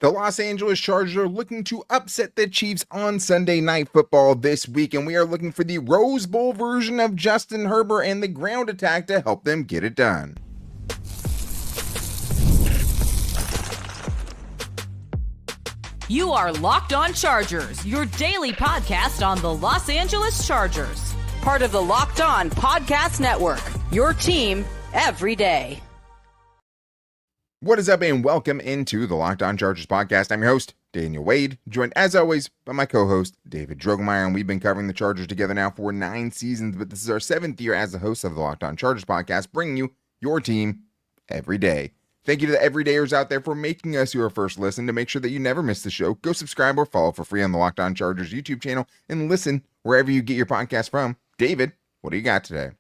The Los Angeles Chargers are looking to upset the Chiefs on Sunday Night Football this week, and we are looking for the Rose Bowl version of Justin Herbert and the ground attack to help them get it done. You are Locked On Chargers, your daily podcast on the Los Angeles Chargers. Part of the Locked On Podcast Network, your team every day. What is up, and welcome into the Locked On Chargers podcast. I'm your host, Daniel Wade, joined as always by my co-host, David Drogemeyer, and we've been covering the Chargers together now for 9 seasons, but this is our 7th year as the host of the Locked On Chargers podcast, bringing you your team every day. Thank you to the everydayers out there for making us your first listen. To make sure that you never miss the show, go subscribe or follow for free on the Locked On Chargers YouTube channel and listen wherever you get your podcast from. David, what do you got today?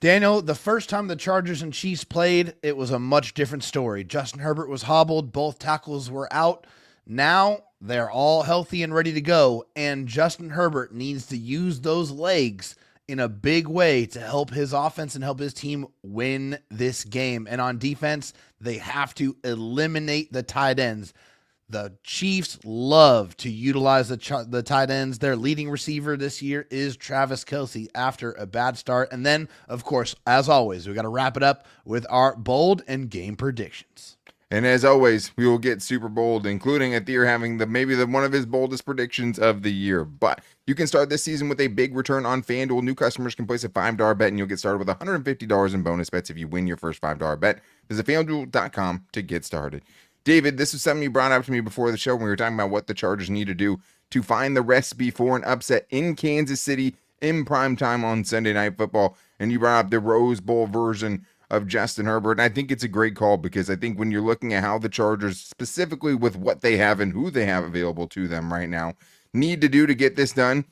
Daniel, the first time the Chargers and Chiefs played, it was a much different story. Justin Herbert was hobbled. Both tackles were out. Now they're all healthy and ready to go, and Justin Herbert needs to use those legs in a big way to help his offense and help his team win this game. And on defense, they have to eliminate the tight ends. The Chiefs love to utilize the tight ends. Their leading receiver this year is Travis Kelce after a bad start. And then, of course, as always, we got to wrap it up with our bold and game predictions. And as always, we will get super bold, including Athir having maybe one of his boldest predictions of the year. But you can start this season with a big return on FanDuel. New customers can place a $5 bet, and you'll get started with $150 in bonus bets if you win your first $5 bet. Visit FanDuel.com to get started. David, this was something you brought up to me before the show when we were talking about what the Chargers need to do to find the recipe for an upset in Kansas City in prime time on Sunday Night Football. And you brought up the Rose Bowl version of Justin Herbert. And I think it's a great call because I think when you're looking at how the Chargers, specifically with what they have and who they have available to them right now, need to do to get this done,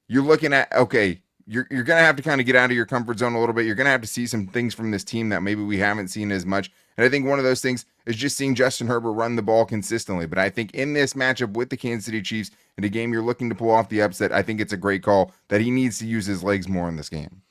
you're looking at, okay, you're going to have to kind of get out of your comfort zone a little bit. You're going to have to see some things from this team that maybe we haven't seen as much. And I think one of those things is just seeing Justin Herbert run the ball consistently. But I think in this matchup with the Kansas City Chiefs, in a game you're looking to pull off the upset, I think it's a great call that he needs to use his legs more in this game.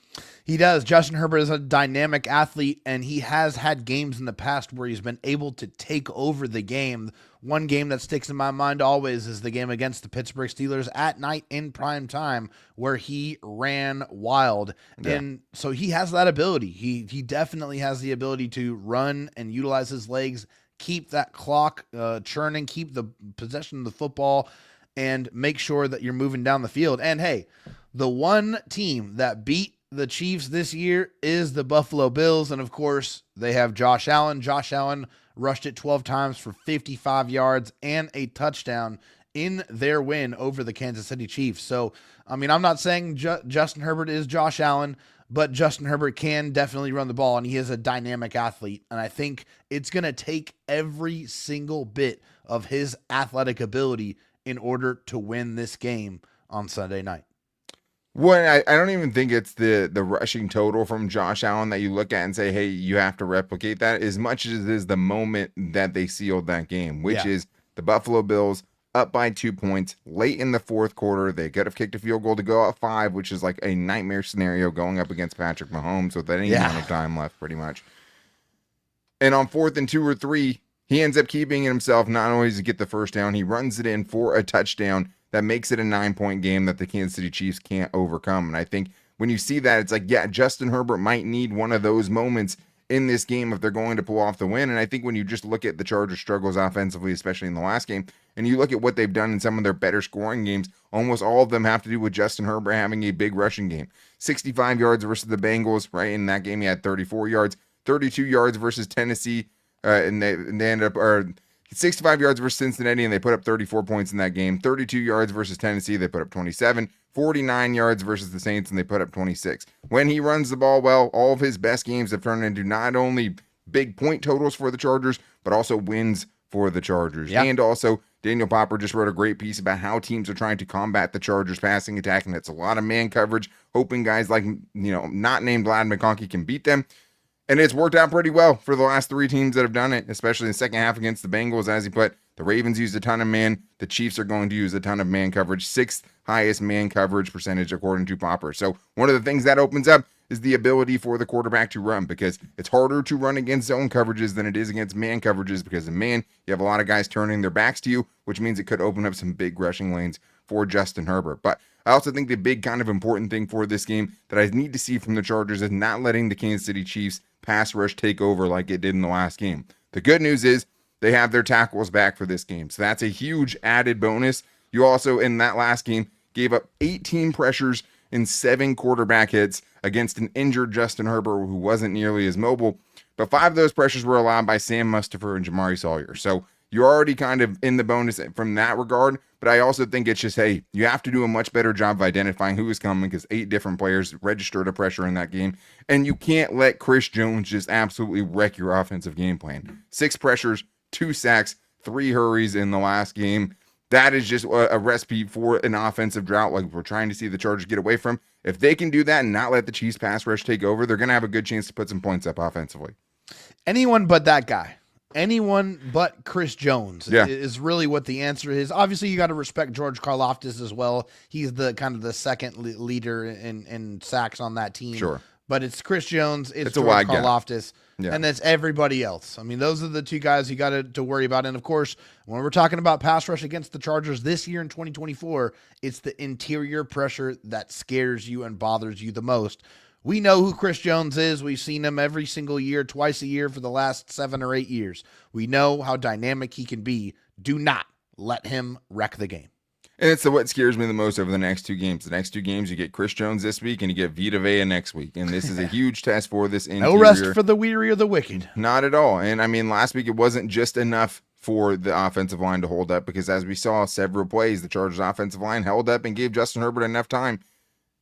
He does. Justin Herbert is a dynamic athlete, and he has had games in the past where he's been able to take over the game. One game that sticks in my mind always is the game against the Pittsburgh Steelers at night in prime time where he ran wild. Yeah. And so he has that ability. He definitely has the ability to run and utilize his legs, keep that clock churning, keep the possession of the football, and make sure that you're moving down the field. And hey, the one team that beat the Chiefs this year is the Buffalo Bills, and of course, they have Josh Allen. Josh Allen rushed it 12 times for 55 yards and a touchdown in their win over the Kansas City Chiefs. So, I mean, I'm not saying Justin Herbert is Josh Allen, but Justin Herbert can definitely run the ball, and he is a dynamic athlete, and I think it's going to take every single bit of his athletic ability in order to win this game on Sunday night. Well, I don't even think it's the rushing total from Josh Allen that you look at and say, hey, you have to replicate that, as much as it is the moment that they sealed that game, which is the Buffalo Bills up by 2 points late in the fourth quarter. They could have kicked a field goal to go up 5, which is like a nightmare scenario going up against Patrick Mahomes with any amount of time left, pretty much. And on 4th and 2 or 3, he ends up keeping it himself. Not only does he get the first down, he runs it in for a touchdown that makes it a 9-point game that the Kansas City Chiefs can't overcome. And I think when you see that, it's like, yeah, Justin Herbert might need one of those moments in this game if they're going to pull off the win. And I think when you just look at the Chargers' struggles offensively, especially in the last game, and you look at what they've done in some of their better scoring games, almost all of them have to do with Justin Herbert having a big rushing game. 65 yards versus the Bengals, right? In that game, he had 34 yards, 32 yards versus Tennessee, and they ended up, 65 yards versus Cincinnati, and they put up 34 points in that game. 32 yards versus Tennessee, they put up 27. 49 yards versus the Saints, and they put up 26. When he runs the ball well, all of his best games have turned into not only big point totals for the Chargers, but also wins for the Chargers. Yep. And also, Daniel Popper just wrote a great piece about how teams are trying to combat the Chargers passing attack, and it's a lot of man coverage, hoping guys like, not named Vlad McConkey can beat them. And it's worked out pretty well for the last 3 teams that have done it, especially in the second half against the Bengals. As he put, the Ravens used a ton of man. The Chiefs are going to use a ton of man coverage. 6th highest man coverage percentage according to Popper. So one of the things that opens up is the ability for the quarterback to run, because it's harder to run against zone coverages than it is against man coverages, because in man, you have a lot of guys turning their backs to you, which means it could open up some big rushing lanes for Justin Herbert. But I also think the big kind of important thing for this game that I need to see from the Chargers is not letting the Kansas City Chiefs pass rush take over like it did in the last game. The good news is they have their tackles back for this game, so that's a huge added bonus. You also, in that last game, gave up 18 pressures and 7 quarterback hits against an injured Justin Herbert who wasn't nearly as mobile, but 5 of those pressures were allowed by Sam Mustipher and Jamari Sawyer. So you're already kind of in the bonus from that regard, but I also think it's just, hey, you have to do a much better job of identifying who is coming, because 8 different players registered a pressure in that game, and you can't let Chris Jones just absolutely wreck your offensive game plan. 6 pressures, 2 sacks, 3 hurries in the last game. That is just a recipe for an offensive drought like we're trying to see the Chargers get away from. If they can do that and not let the Chiefs pass rush take over, they're going to have a good chance to put some points up offensively. Anyone but that guy. Anyone but Chris Jones is really what the answer is. Obviously, you got to respect George Karlaftis as well. He's the kind of the second leader in sacks on that team. Sure. But it's Chris Jones, it's a George wide Karlaftis, and that's everybody else. I mean, those are the 2 guys you got to worry about. And, of course, when we're talking about pass rush against the Chargers this year in 2024, it's the interior pressure that scares you and bothers you the most. We know who Chris Jones is. We've seen him every single year, twice a year for the last 7 or 8 years. We know how dynamic he can be. Do not let him wreck the game. And it's what scares me the most over the next 2 games. The next 2 games, you get Chris Jones this week and you get Vita Vea next week. And this is a huge test for this interior. No rest for the weary or the wicked. Not at all. And I mean, last week it wasn't just enough for the offensive line to hold up, because as we saw several plays, the Chargers offensive line held up and gave Justin Herbert enough time,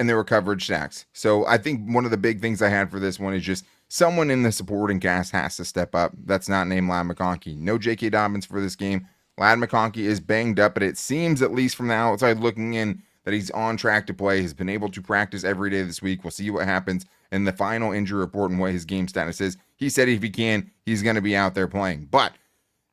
and there were coverage sacks. So I think one of the big things I had for this one is just someone in the supporting cast has to step up. That's not named Ladd McConkey. No J.K. Dobbins for this game. Ladd McConkey is banged up, but it seems, at least from the outside looking in, that he's on track to play. He's been able to practice every day this week. We'll see what happens in the final injury report and what his game status is. He said if he can, he's going to be out there playing. But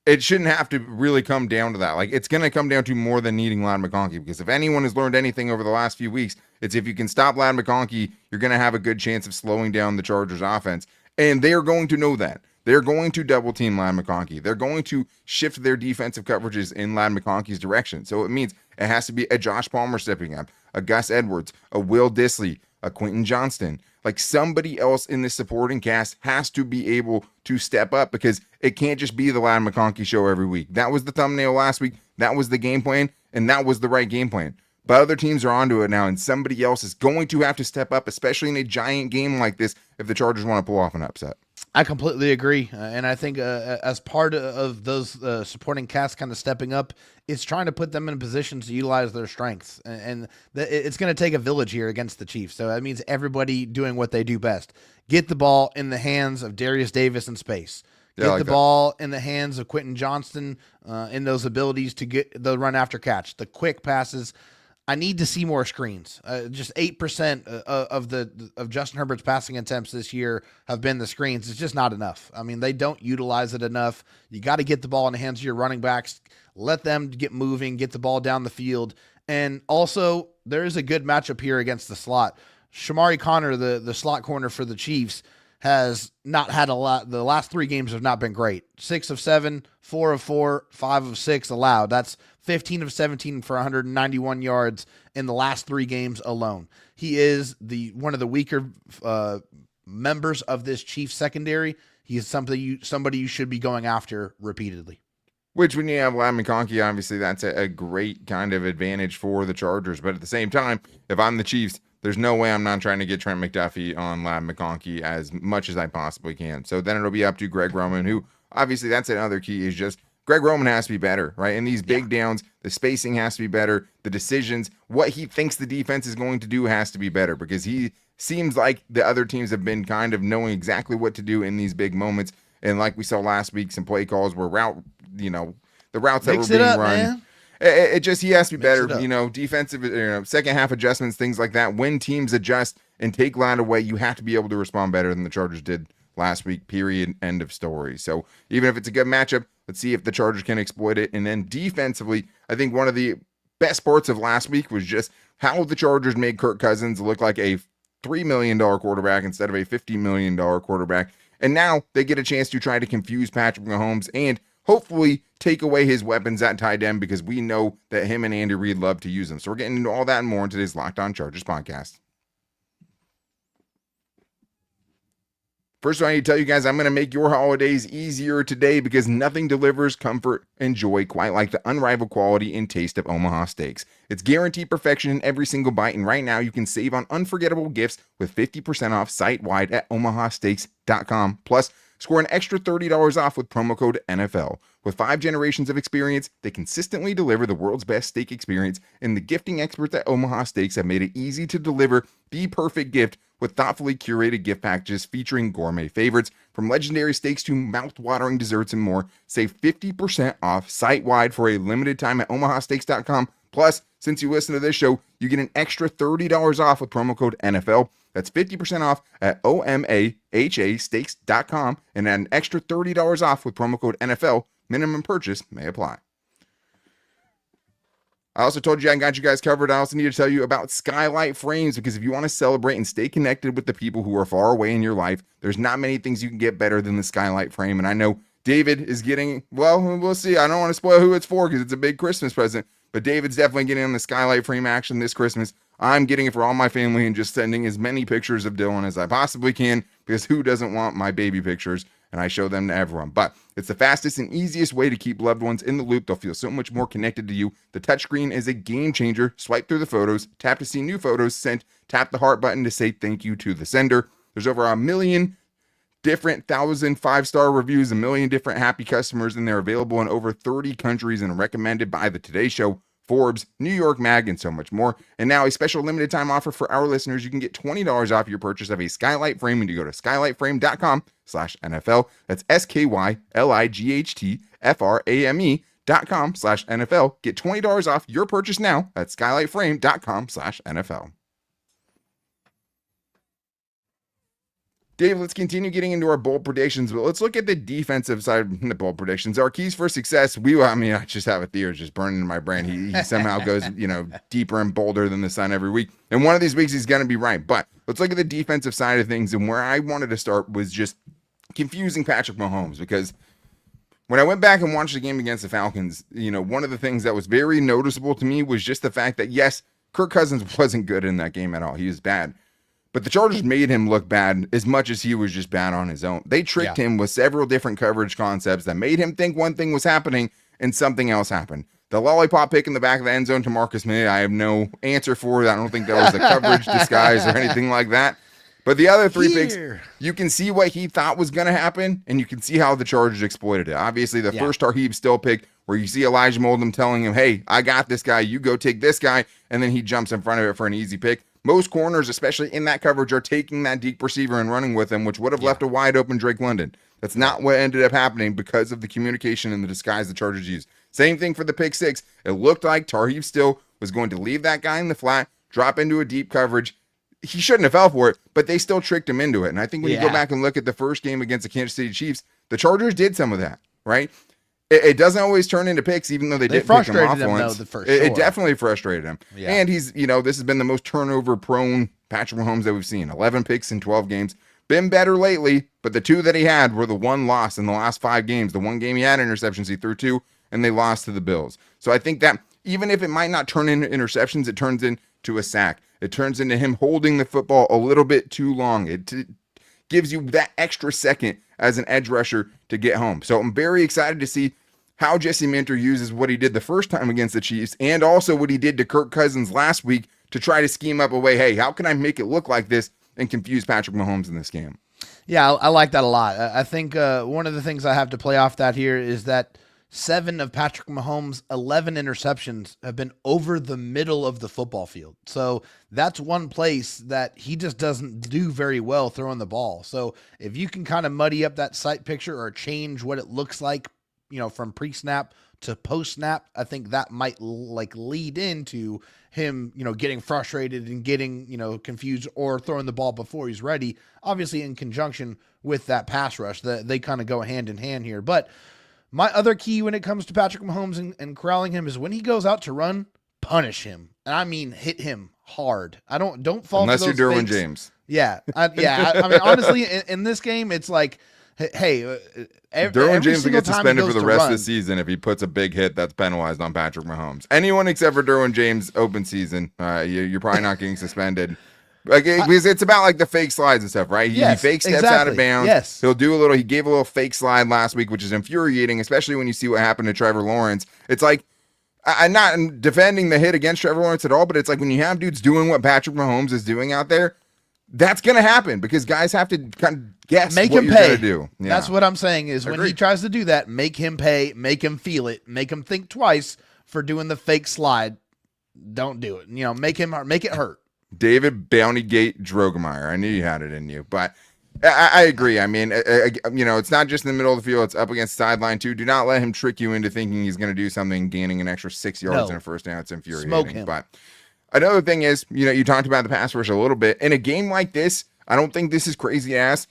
it shouldn't have to really come down to that. Like, it's going to come down to more than needing Ladd McConkey, because if anyone has learned anything over the last few weeks, it's if you can stop Ladd McConkey, you're going to have a good chance of slowing down the Chargers offense. And they're going to know that. They're going to double team Ladd McConkey. They're going to shift their defensive coverages in Ladd McConkey's direction. So it means it has to be a Josh Palmer stepping up, a Gus Edwards, a Will Dissly, a Quentin Johnston. Like, somebody else in this supporting cast has to be able to step up, because it can't just be the Ladd McConkey show every week. That was the thumbnail last week. That was the game plan, and that was the right game plan. But other teams are onto it now, and somebody else is going to have to step up, especially in a giant game like this, if the Chargers want to pull off an upset. I completely agree. And I think as part of those supporting cast kind of stepping up, it's trying to put them in positions to utilize their strengths. And it's going to take a village here against the Chiefs. So that means everybody doing what they do best. Get the ball in the hands of Darius Davis in space. Get the ball in the hands of Quentin Johnston in those abilities to get the run after catch, the quick passes. I need to see more screens. Just 8% of Justin Herbert's passing attempts this year have been the screens. It's just not enough. I mean, they don't utilize it enough. You got to get the ball in the hands of your running backs. Let them get moving, get the ball down the field. And also, there is a good matchup here against the slot. Shamari Connor, the slot corner for the Chiefs, has not had a lot. The last 3 games have not been great. 6 of 7, 4 of 4, 5 of 6 allowed. That's 15 of 17 for 191 yards in the last 3 games alone. He is one of the weaker members of this Chiefs secondary. He is somebody you should be going after repeatedly. Which, when you have Ladd McConkey, obviously that's a great kind of advantage for the Chargers. But at the same time, if I'm the Chiefs, there's no way I'm not trying to get Trent McDuffie on Ladd McConkey as much as I possibly can. So then it'll be up to Greg Roman, who obviously that's another key, is just Greg Roman has to be better, right? In these big downs, the spacing has to be better. The decisions, what he thinks the defense is going to do has to be better, because he seems like the other teams have been kind of knowing exactly what to do in these big moments. And like we saw last week, some play calls were the routes that were being run. Man. It just, he has to be better, defensive, second half adjustments, things like that. When teams adjust and take Ladd away, you have to be able to respond better than the Chargers did last week, period, end of story. So even if it's a good matchup, let's see if the Chargers can exploit it. And then defensively, I think one of the best parts of last week was just how the Chargers made Kirk Cousins look like a $3 million quarterback instead of a $50 million quarterback. And now they get a chance to try to confuse Patrick Mahomes and hopefully take away his weapons at tight end, because we know that him and Andy Reid love to use them. So we're getting into all that and more in today's Locked On Chargers podcast. First, I need to tell you guys, I'm going to make your holidays easier today, because nothing delivers comfort and joy quite like the unrivaled quality and taste of Omaha Steaks. It's guaranteed perfection in every single bite, and right now you can save on unforgettable gifts with 50% off site-wide at omahasteaks.com. Plus, score an extra $30 off with promo code NFL. With 5 generations of experience, they consistently deliver the world's best steak experience, and the gifting experts at Omaha Steaks have made it easy to deliver the perfect gift with thoughtfully curated gift packages featuring gourmet favorites. From legendary steaks to mouth-watering desserts and more, save 50% off site-wide for a limited time at omahasteaks.com. Plus, since you listen to this show, you get an extra $30 off with promo code NFL. That's 50% off at omahasteaks.com and an extra $30 off with promo code NFL. Minimum purchase may apply. I also told you I got you guys covered. I also need to tell you about Skylight Frames, because if you want to celebrate and stay connected with the people who are far away in your life, there's not many things you can get better than the Skylight Frame. And I know David is getting, well, we'll see. I don't want to spoil who it's for because it's a big Christmas present, but David's definitely getting on the Skylight Frame action this Christmas. I'm getting it for all my family and just sending as many pictures of Dylan as I possibly can, because who doesn't want my baby pictures? And I show them to everyone. But it's the fastest and easiest way to keep loved ones in the loop. They'll feel so much more connected to you. The touchscreen is a game changer. Swipe through the photos, tap to see new photos sent, tap the heart button to say thank you to the sender. There's over 1 million different 1,000 5-star reviews, 1 million different happy customers, and they're available in over 30 countries and recommended by the Today Show, Forbes, New York Mag, and so much more. And now a special limited time offer for our listeners. You can get $20 off your purchase of a Skylight Frame when you go to skylightframe.com/NFL. That's SKYLIGHTFRAME.com/NFL. Get $20 off your purchase now at skylightframe.com/NFL. Dave, let's continue getting into our bold predictions, but let's look at the defensive side of the bold predictions. Our keys for success, I just have a theory just burning in my brain. He somehow goes, deeper and bolder than the sun every week. And one of these weeks he's going to be right. But let's look at the defensive side of things. And where I wanted to start was just confusing Patrick Mahomes, because when I went back and watched the game against the Falcons, one of the things that was very noticeable to me was just the fact that, yes, Kirk Cousins wasn't good in that game at all. He was bad. But the Chargers made him look bad as much as he was just bad on his own. They tricked him with several different coverage concepts that made him think one thing was happening and something else happened. The lollipop pick in the back of the end zone to Marcus May, I have no answer for that. I don't think that was a coverage disguise or anything like that. But the other 3 picks, you can see what he thought was going to happen, and you can see how the Chargers exploited it. Obviously, the first Tarheeb Still pick, where you see Elijah Moldham telling him, hey, I got this guy, you go take this guy, and then he jumps in front of it for an easy pick. Most corners, especially in that coverage, are taking that deep receiver and running with him, which would have left a wide open Drake London. That's not what ended up happening because of the communication and the disguise the Chargers used. Same thing for the pick 6. It looked like Tarheeb Still was going to leave that guy in the flat, drop into a deep coverage. He shouldn't have fell for it, but they still tricked him into it. And I think when you go back and look at the first game against the Kansas City Chiefs, the Chargers did some of that, right? It doesn't always turn into picks, even though they did pick him off once. It definitely frustrated him. Yeah. And he's, this has been the most turnover-prone Patrick Mahomes that we've seen. 11 picks in 12 games. Been better lately, but the 2 that he had were the one loss in the last 5 games. The one game he had interceptions, he threw 2, and they lost to the Bills. So I think that even if it might not turn into interceptions, it turns into a sack. It turns into him holding the football a little bit too long. It gives you that extra second as an edge rusher to get home. So I'm very excited to see how Jesse Minter uses what he did the first time against the Chiefs, and also what he did to Kirk Cousins last week to try to scheme up a way, hey, how can I make it look like this and confuse Patrick Mahomes in this game? Yeah, I like that a lot. I think one of the things I have to play off that here is that 7 of Patrick Mahomes' 11 interceptions have been over the middle of the football field. So that's one place that he just doesn't do very well throwing the ball. So if you can kind of muddy up that sight picture or change what it looks like, from pre-snap to post-snap, I think that might lead into him, getting frustrated and getting, confused or throwing the ball before he's ready, obviously in conjunction with that pass rush. They kind of go hand in hand here. But my other key when it comes to Patrick Mahomes and corralling him is when he goes out to run, punish him. And I mean hit him hard. Don't fall unless for you're those Derwin fakes. James. Yeah. I mean, honestly, in this game, it's like, hey, Derwin James will get suspended for the rest of the run, season if he puts a big hit that's penalized on Patrick Mahomes. Anyone except for Derwin James open season, you're probably not getting suspended. Because it's about like the fake slides and stuff, right? He fake steps out of bounds. Yes. He gave a little fake slide last week, which is infuriating, especially when you see what happened to Trevor Lawrence. It's like, I'm not defending the hit against Trevor Lawrence at all, but it's like when you have dudes doing what Patrick Mahomes is doing out there, that's going to happen because guys have to kind of guess make what him you're pay. going to do. Yeah. That's what I'm saying is when he tries to do that, make him pay, make him feel it, make him think twice for doing the fake slide. Don't do it. Make it hurt. David Bountygate Drogemeyer. I knew you had it in you, but I agree. I mean, it's not just in the middle of the field. It's up against the sideline too. Do not let him trick you into thinking he's going to do something, gaining an extra 6 yards in a first down. It's infuriating. Smoke him. But another thing is, you talked about the pass rush a little bit. In a game like this, I don't think this is crazy ass.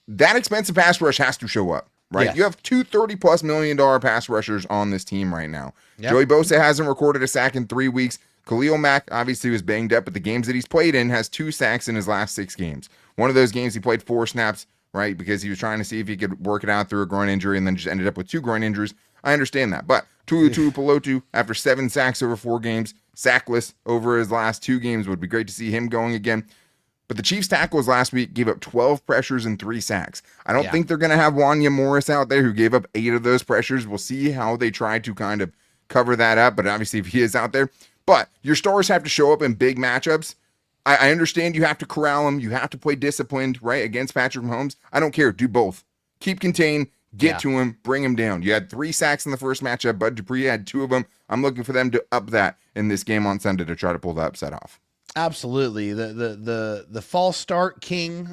That expensive pass rush has to show up, right? Yes. You have two $30+ million pass rushers on this team right now. Yep. Joey Bosa hasn't recorded a sack in 3 weeks. Khalil Mack obviously was banged up, but the games that he's played in has 2 sacks in his last 6 games. One of those games he played 4 snaps, right? Because he was trying to see if he could work it out through a groin injury and then just ended up with 2 groin injuries. I understand that. But Tulu Pelotu, after 7 sacks over 4 games, sackless over his last 2 games, would be great to see him going again. But the Chiefs tackles last week gave up 12 pressures and 3 sacks. I don't think they're going to have Wanya Morris out there who gave up 8 of those pressures. We'll see how they try to kind of cover that up. But obviously if he is out there, but your stars have to show up in big matchups. I understand you have to corral them. You have to play disciplined, right, against Patrick Mahomes. I don't care. Do both. Keep contained. Get to him. Bring him down. You had 3 sacks in the first matchup. Bud Dupree had 2 of them. I'm looking for them to up that in this game on Sunday to try to pull the upset off. Absolutely. The false start king,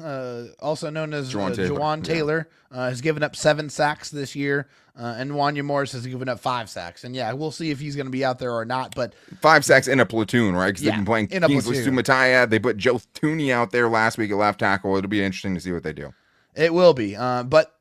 also known as Juwan Taylor, has given up 7 sacks this year. And Wanya Morris has given up 5 sacks. And we'll see if he's going to be out there or not. But 5 sacks in a platoon, right? Because they've been playing in a Kingsley platoon. Sumataya. They put Joe Thuney out there last week at left tackle. It'll be interesting to see what they do. It will be. But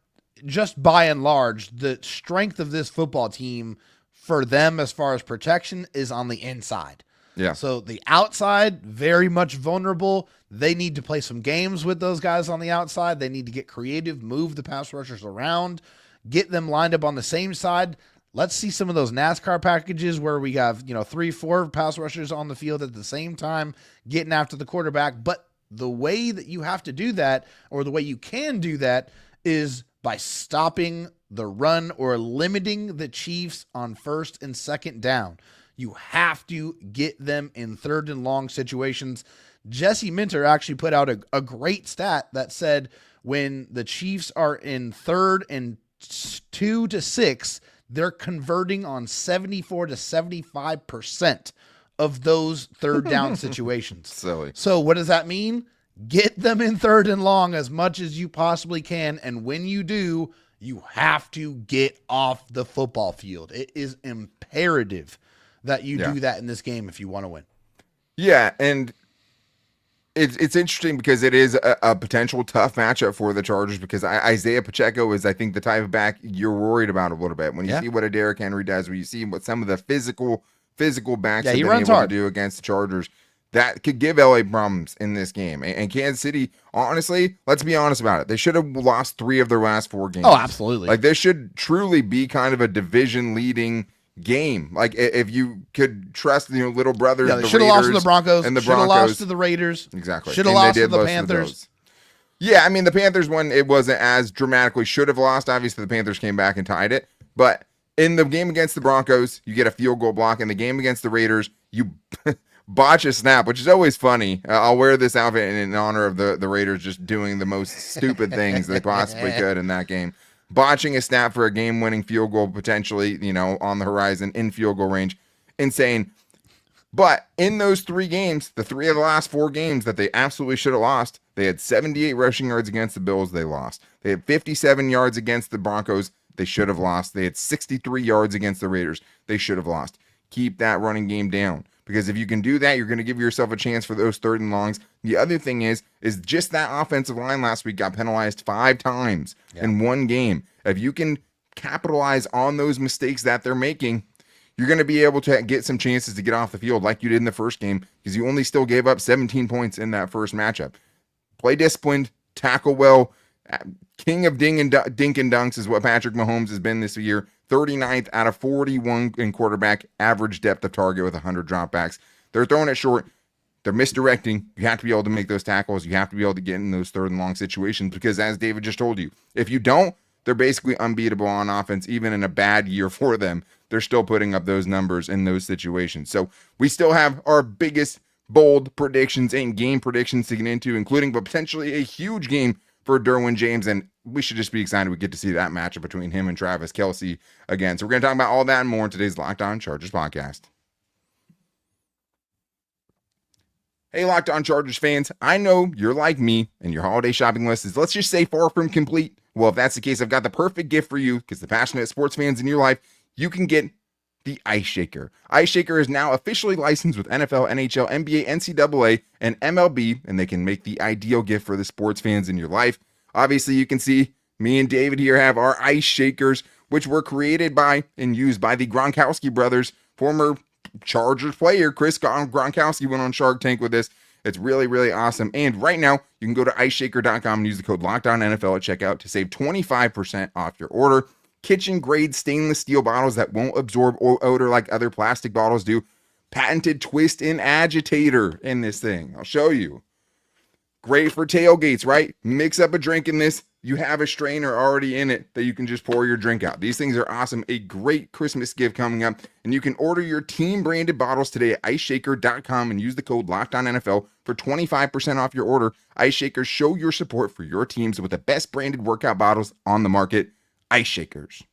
just by and large, the strength of this football team for them as far as protection is on the inside. Yeah. So the outside, very much vulnerable. They need to play some games with those guys on the outside. They need to get creative, move the pass rushers around, get them lined up on the same side. Let's see some of those NASCAR packages where we have, 3-4 pass rushers on the field at the same time, getting after the quarterback. But the way that you have to do that, or the way you can do that, is by stopping the run or limiting the Chiefs on first and second down. You have to get them in 3rd and long situations. Jesse Minter actually put out a great stat that said when the Chiefs are in 3rd and 2 to 6, they're converting on 74 to 75% of those 3rd down situations. Silly. So what does that mean? Get them in 3rd and long as much as you possibly can. And when you do, you have to get off the football field. It is imperative that you do that in this game if you want to win. Yeah, and it's interesting because it is a potential tough matchup for the Chargers because Isaiah Pacheco is, I think, the type of back you're worried about a little bit. When you see what a Derrick Henry does, when you see what some of the physical backs have been able to do against the Chargers, that could give LA problems in this game. And Kansas City, honestly, let's be honest about it. They should have lost 3 of their last 4 games. Oh, absolutely. Like, this should truly be kind of a division-leading game. Like, if you could trust little brothers, they should have lost to the Broncos, and the should have lost to the Raiders, exactly, should have lost to the Panthers. Yeah, I mean, the Panthers one, it wasn't as dramatically should have lost. Obviously, the Panthers came back and tied it, but in the game against the Broncos, you get a field goal block. In the game against the Raiders, you botch a snap, which is always funny. I'll wear this outfit in honor of the Raiders just doing the most stupid things they possibly could in that game. Botching a snap for a game-winning field goal, potentially, on the horizon in field goal range. Insane. But in those 3 games, the 3 of the last 4 games that they absolutely should have lost, they had 78 rushing yards against the Bills. They lost. They had 57 yards against the Broncos. They should have lost. They had 63 yards against the Raiders. They should have lost. Keep that running game down. Because if you can do that, you're going to give yourself a chance for those 3rd and longs. The other thing is just that offensive line last week got penalized 5 times in one game. If you can capitalize on those mistakes that they're making, you're going to be able to get some chances to get off the field like you did in the first game because you only still gave up 17 points in that first matchup. Play disciplined, tackle well. King of dink and dunks is what Patrick Mahomes has been this year. 39th out of 41 in quarterback average depth of target with 100 dropbacks. They're throwing it short. They're misdirecting. You have to be able to make those tackles. You have to be able to get in those third and long situations because, as David just told you, if you don't, they're basically unbeatable on offense. Even in a bad year for them, they're still putting up those numbers in those situations. So we still have our biggest bold predictions and game predictions to get into, including but potentially a huge game for Derwin James, and we should just be excited we get to see that matchup between him and Travis Kelce again. So we're going to talk about all that and more in today's Locked On Chargers podcast. Hey, Locked On Chargers fans, I know you're like me and your holiday shopping list is, let's just say, far from complete. Well, if that's the case, I've got the perfect gift for you because the passionate sports fans in your life, you can get the Ice Shaker. Ice Shaker is now officially licensed with NFL, NHL, NBA, NCAA, and MLB, and they can make the ideal gift for the sports fans in your life. Obviously, you can see me and David here have our Ice Shakers, which were created by and used by the Gronkowski brothers. Former Chargers player Chris Gronkowski went on Shark Tank with this. It's really, really awesome. And right now, you can go to iceshaker.com and use the code LOCKEDONNFL at checkout to save 25% off your order. Kitchen-grade stainless steel bottles that won't absorb odor like other plastic bottles do. Patented twist and agitator in this thing. I'll show you. Great for tailgates, right? Mix up a drink in this. You have a strainer already in it that you can just pour your drink out. These things are awesome. A great Christmas gift coming up. And you can order your team-branded bottles today at iceshaker.com and use the code LOCKEDONNFL for 25% off your order. Ice Shakers, show your support for your teams with the best branded workout bottles on the market. Ice Shakers.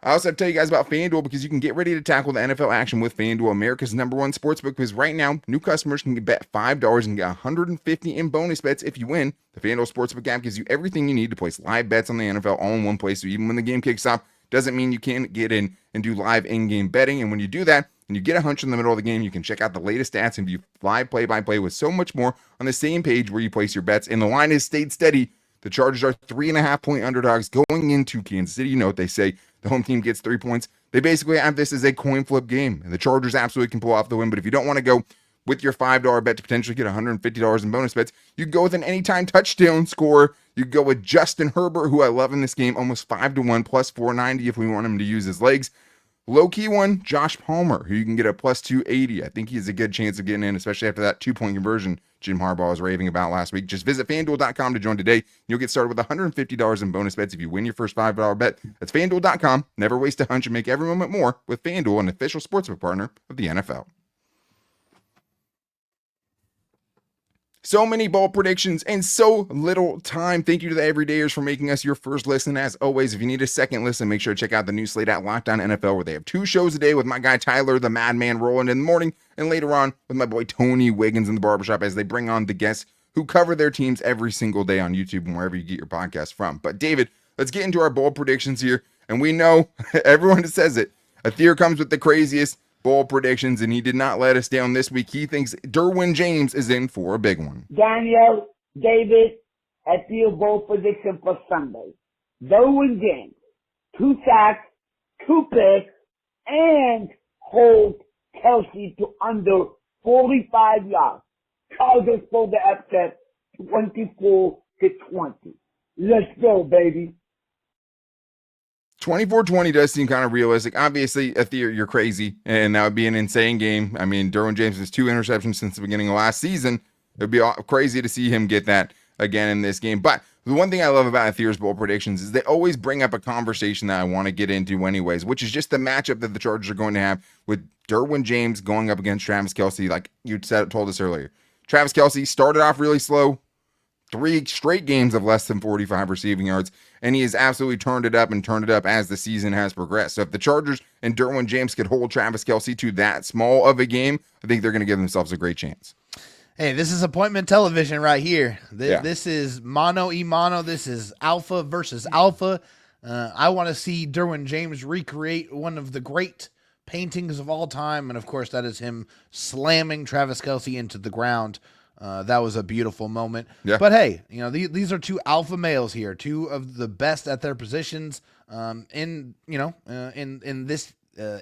I also have to tell you guys about FanDuel because you can get ready to tackle the NFL action with FanDuel, America's #1 sportsbook, because right now, new customers can bet $5 and get $150 in bonus bets if you win. The FanDuel Sportsbook app gives you everything you need to place live bets on the NFL all in one place, so even when the game kicks off, doesn't mean you can't get in and do live in-game betting. And when you do that, and you get a hunch in the middle of the game, you can check out the latest stats and view live play-by-play with so much more on the same page where you place your bets. And the line has stayed steady. The Chargers are 3.5-point underdogs going into Kansas City. You know what they say, the home team gets 3 points. They basically have this as a coin flip game, and the Chargers absolutely can pull off the win. But if you don't want to go with your $5 bet to potentially get $150 in bonus bets, you can go with an anytime touchdown score. You can go with Justin Herbert, who I love in this game, almost 5-1, plus 490 if we want him to use his legs. Low-key one, Josh Palmer, who you can get a plus 280. I think he has a good chance of getting in, especially after that 2-point conversion Jim Harbaugh was raving about last week. Just visit FanDuel.com to join today. You'll get started with $150 in bonus bets if you win your first $5 bet. That's FanDuel.com. Never waste a hunch and make every moment more with FanDuel, an official sportsbook partner of the NFL. So many bold predictions and so little time. Thank you to the everydayers for making us your first listen. As always, if you need a second listen, make sure to check out the new slate at Locked On NFL, where they have 2 shows a day with my guy Tyler, the Madman, rolling in the morning, and later on with my boy Tony Wiggins in the barbershop as they bring on the guests who cover their teams every single day on YouTube and wherever you get your podcast from. But David, let's get into our bold predictions here. And we know everyone says it. Athir comes with the craziest bold predictions, and he did not let us down this week. He thinks Derwin James is in for a big one. Daniel, David, at your bold prediction for Sunday. Derwin James, 2 sacks, 2 picks, and hold Kelce to under 45 yards. Chargers pull the upset 24-20. Let's go, baby. 24-20 does seem kind of realistic. Obviously, Athir, you're crazy, and that would be an insane game. I mean, Derwin James has 2 interceptions since the beginning of last season. It would be crazy to see him get that again in this game. But the one thing I love about Athir's bold predictions is they always bring up a conversation that I want to get into anyways, which is just the matchup that the Chargers are going to have with Derwin James going up against Travis Kelce, like you told us earlier. Travis Kelce started off really slow, 3 straight games of less than 45 receiving yards, and he has absolutely turned it up as the season has progressed. So if the Chargers and Derwin James could hold Travis Kelce to that small of a game, I think they're going to give themselves a great chance. Hey, this is appointment television right here. This is mano y mano. This is alpha versus alpha. I want to see Derwin James recreate one of the great paintings of all time, and of course that is him slamming Travis Kelce into the ground. That was a beautiful moment. Yeah. But hey, you know, these are 2 alpha males here, 2 of the best at their positions in this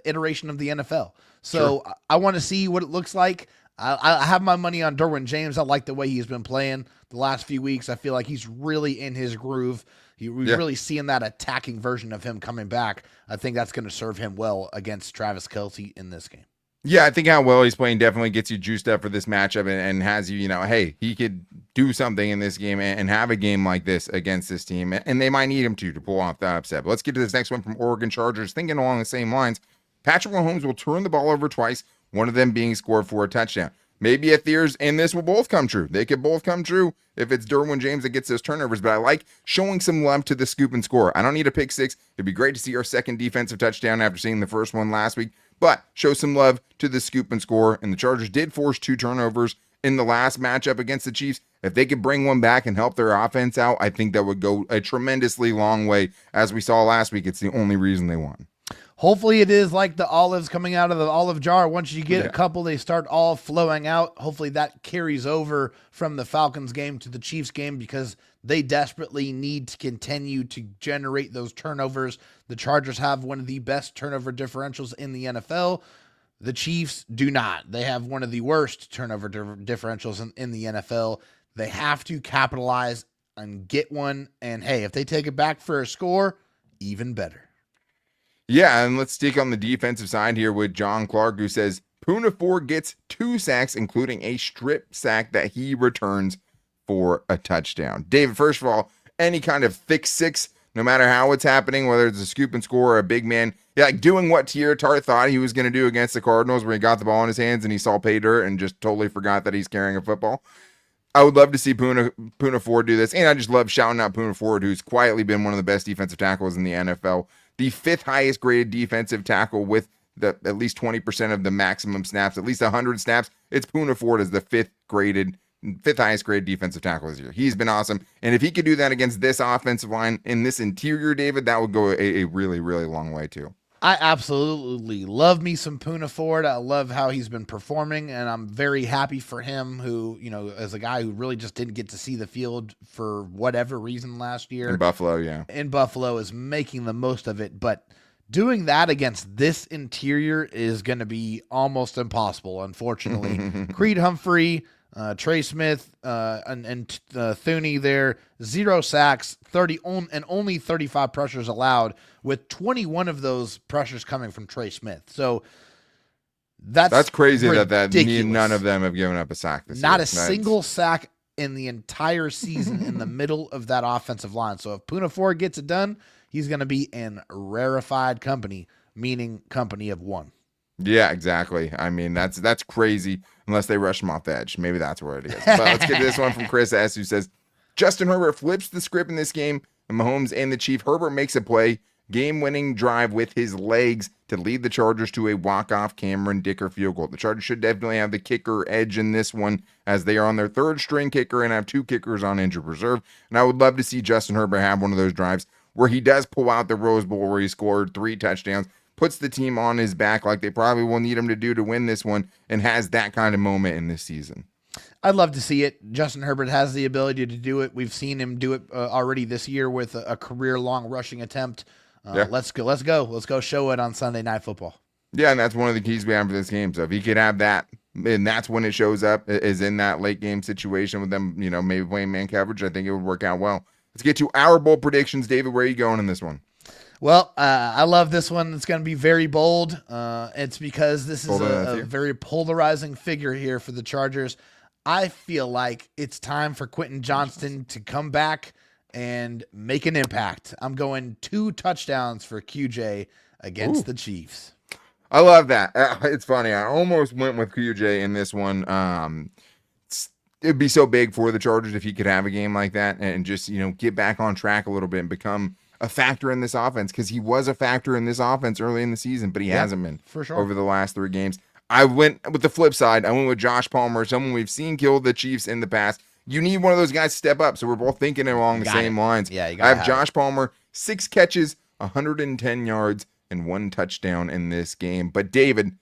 iteration of the NFL. So I want to see what it looks like. I have my money on Derwin James. I like the way he's been playing the last few weeks. I feel like he's really in his groove. We're really seeing that attacking version of him coming back. I think that's going to serve him well against Travis Kelce in this game. Yeah, I think how well he's playing definitely gets you juiced up for this matchup and has you, hey, he could do something in this game and have a game like this against this team. And they might need him to pull off the upset. But let's get to this next one from Oregon Chargers. Thinking along the same lines, Patrick Mahomes will turn the ball over twice, one of them being scored for a touchdown. Maybe at Thieres and this will both come true. They could both come true if it's Derwin James that gets those turnovers, but I like showing some love to the scoop and score. I don't need a pick six. It'd be great to see our second defensive touchdown after seeing the first one last week, but show some love to the scoop and score. And the Chargers did force 2 turnovers in the last matchup against the Chiefs. If they could bring one back and help their offense out, I think that would go a tremendously long way. As we saw last week, it's the only reason they won. Hopefully it is like the olives coming out of the olive jar. Once you get a couple, they start all flowing out. Hopefully that carries over from the Falcons game to the Chiefs game because they desperately need to continue to generate those turnovers. The Chargers have one of the best turnover differentials in the NFL. The Chiefs do not. They have one of the worst turnover differentials in the NFL. They have to capitalize and get one. And hey, if they take it back for a score, even better. Yeah, and let's stick on the defensive side here with John Clark, who says Puna 4 gets 2 sacks, including a strip sack that he returns for a touchdown. David, first of all, any kind of thick six, no matter how it's happening, whether it's a scoop and score or a big man, like doing what Tier Tart thought he was going to do against the Cardinals where he got the ball in his hands and he saw pay dirt and just totally forgot that he's carrying a football. I would love to see Puna Ford do this, and I just love shouting out Puna Ford, who's quietly been one of the best defensive tackles in the NFL. The 5th highest graded defensive tackle with at least 20% of the maximum snaps, at least 100 snaps. It's Puna Ford as the 5th highest graded defensive tackle this year. He's been awesome. And if he could do that against this offensive line in this interior, David, that would go a really, really long way too. I absolutely love me some Puna Ford. I love how he's been performing, and I'm very happy for him who, as a guy who really just didn't get to see the field for whatever reason last year. In Buffalo, yeah. In Buffalo is making the most of it, but doing that against this interior is going to be almost impossible, unfortunately. Creed Humphrey, Trey Smith, and Thuney there, 0 sacks, 30 and only 35 pressures allowed, with 21 of those pressures coming from Trey Smith. So that's crazy ridiculous. None of them have given up a sack this year. Not a single sack in the entire season in the middle of that offensive line. So if Puna Ford gets it done, he's going to be in rarefied company, meaning company of one. Yeah, exactly. I mean, that's crazy unless they rush him off the edge. Maybe that's where it is. But let's get this one from Chris S., who says, Justin Herbert flips the script in this game, and Mahomes and the Chief. Herbert makes a play, game-winning drive with his legs to lead the Chargers to a walk-off Cameron Dicker field goal. The Chargers should definitely have the kicker edge in this one, as they are on their 3rd-string kicker and have 2 kickers on injured reserve. And I would love to see Justin Herbert have one of those drives where he does pull out the Rose Bowl where he scored 3 touchdowns, puts the team on his back like they probably will need him to do to win this one, and has that kind of moment in this season. I'd love to see it. Justin Herbert has the ability to do it. We've seen him do it already this year with a career-long rushing attempt. Let's go show it on Sunday Night Football. Yeah, and that's one of the keys we have for this game. So if he could have that, and that's when it shows up, is in that late game situation with them, maybe playing man coverage, I think it would work out well. Let's get to our bold predictions. David, where are you going in this one? Well, I love this one. It's going to be very bold. It's because this is a very polarizing figure here for the Chargers. I feel like it's time for Quentin Johnston to come back and make an impact. I'm going 2 touchdowns for QJ against the Chiefs. I love that. It's funny. I almost went with QJ in this one. It'd be so big for the Chargers if he could have a game like that and just, get back on track a little bit and become a factor in this offense, because he was a factor in this offense early in the season, but he hasn't been for sure over the last 3 games. I went with the flip side. I went with Josh Palmer, someone we've seen kill the Chiefs in the past. You need one of those guys to step up, so we're both thinking along the same lines. Yeah, you I have Josh Palmer, 6 catches, 110 yards, and 1 touchdown in this game. But David,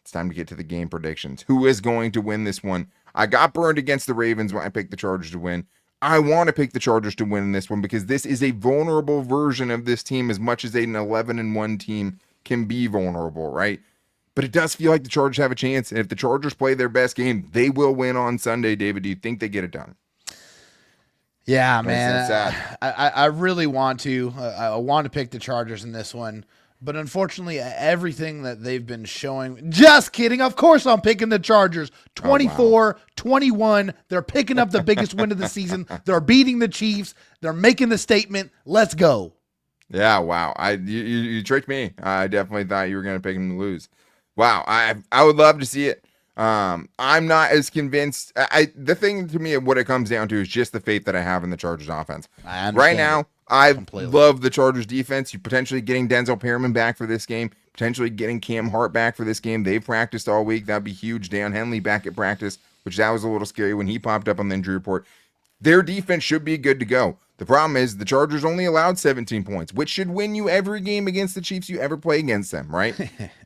it's time to get to the game predictions. Who is going to win this one? I got burned against the Ravens when I picked the Chargers to win. I want to pick the Chargers to win in this one because this is a vulnerable version of this team as much as an 11-1 team can be vulnerable, right? But it does feel like the Chargers have a chance. And if the Chargers play their best game, they will win on Sunday. David, do you think they get it done? Yeah, That's man. sad. I really want to. I want to pick the Chargers in this one. But unfortunately, everything that they've been showing. Just kidding. Of course, I'm picking the Chargers. 24-21. They're picking up the biggest win of the season. They're beating the Chiefs. They're making the statement. Let's go. Yeah, wow. You tricked me. I definitely thought you were going to pick them to lose. Wow, I would love to see it. I'm not as convinced. The thing to me, what it comes down to is just the faith that I have in the Chargers offense. Right now, I love the Chargers defense. You're potentially getting Denzel Perryman back for this game, potentially getting Cam Hart back for this game. They've practiced all week. That'd be huge. Dan Henley back at practice, which that was a little scary when he popped up on the injury report. Their defense should be good to go. The problem is the Chargers only allowed 17 points, which should win you every game against the Chiefs you ever play against them, right?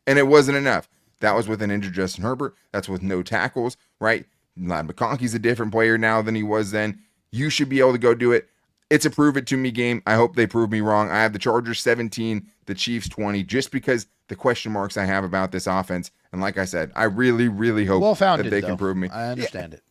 And it wasn't enough. That was with an injured Justin Herbert. That's with no tackles, right? McConkey's a different player now than he was then. You should be able to go do it. It's a prove it to me game. I hope they prove me wrong. I have the Chargers 17, the Chiefs 20, just because the question marks I have about this offense. And like I said, I really, really hope that they can prove me. I understand it.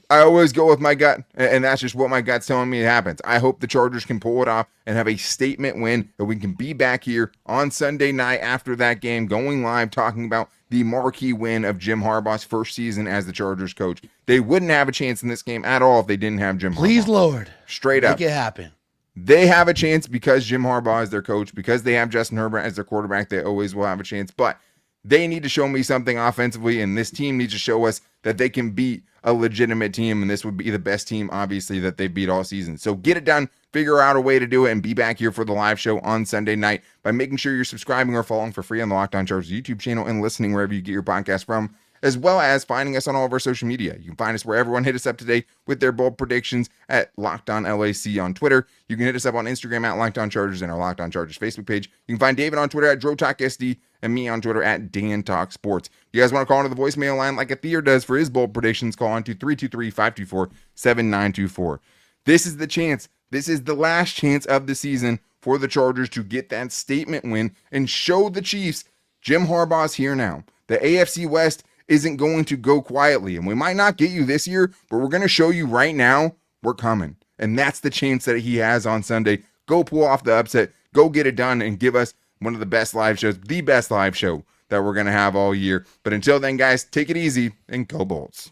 I always go with my gut, and that's just what my gut's telling me happens. I hope the Chargers can pull it off and have a statement win, and we can be back here on Sunday night after that game, going live, talking about the marquee win of Jim Harbaugh's first season as the Chargers coach. They wouldn't have a chance in this game at all if they didn't have Jim Harbaugh. Please, Lord. Straight up. Make it happen. They have a chance because Jim Harbaugh is their coach, because they have Justin Herbert as their quarterback. They always will have a chance, but they need to show me something offensively, and this team needs to show us that they can beat a legitimate team, and this would be the best team, obviously, that they beat all season. So get it done, figure out a way to do it, and be back here for the live show on Sunday night by making sure you're subscribing or following for free on the Locked On Chargers YouTube channel and listening wherever you get your podcast from, as well as finding us on all of our social media. You can find us where everyone hit us up today with their bold predictions at Locked On LAC on Twitter. You can hit us up on Instagram at Locked On Chargers and our Locked On Chargers Facebook page. You can find David on Twitter at DroTalkSD and me on Twitter at Dan Talk Sports. You guys want to call into the voicemail line like Athir does for his bold predictions? Call on to 323-524-7924. This is the chance. This is the last chance of the season for the Chargers to get that statement win and show the Chiefs Jim Harbaugh's here now. The AFC West isn't going to go quietly, and we might not get you this year, but we're going to show you right now we're coming. And that's the chance that he has on Sunday. Go pull off the upset. Go get it done and give us one of the best live shows, the best live show that we're going to have all year. But until then, guys, take it easy and go Bolts.